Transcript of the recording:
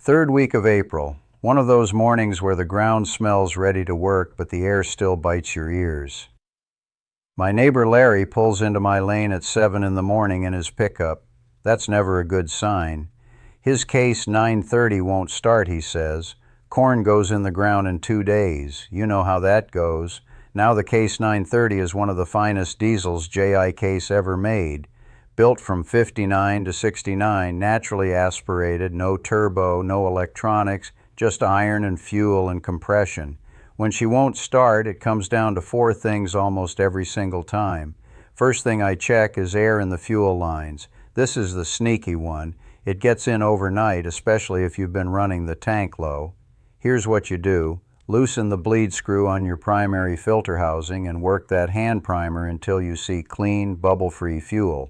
Third week of April. One of those mornings where the ground smells ready to work, but the air still bites your ears. My neighbor Larry pulls into my lane at 7 in the morning in his pickup. That's never a good sign. His case 930 won't start, he says. Corn goes in the ground in 2 days. You know how that goes. Now the case 930 is one of the finest diesels JI Case ever made. Built from 59 to 69, naturally aspirated, no turbo, no electronics, just iron and fuel and compression. When she won't start, it comes down to 4 things almost every single time. First thing I check is air in the fuel lines. This is the sneaky one. It gets in overnight, especially if you've been running the tank low. Here's what you do. Loosen the bleed screw on your primary filter housing and work that hand primer until you see clean, bubble-free fuel.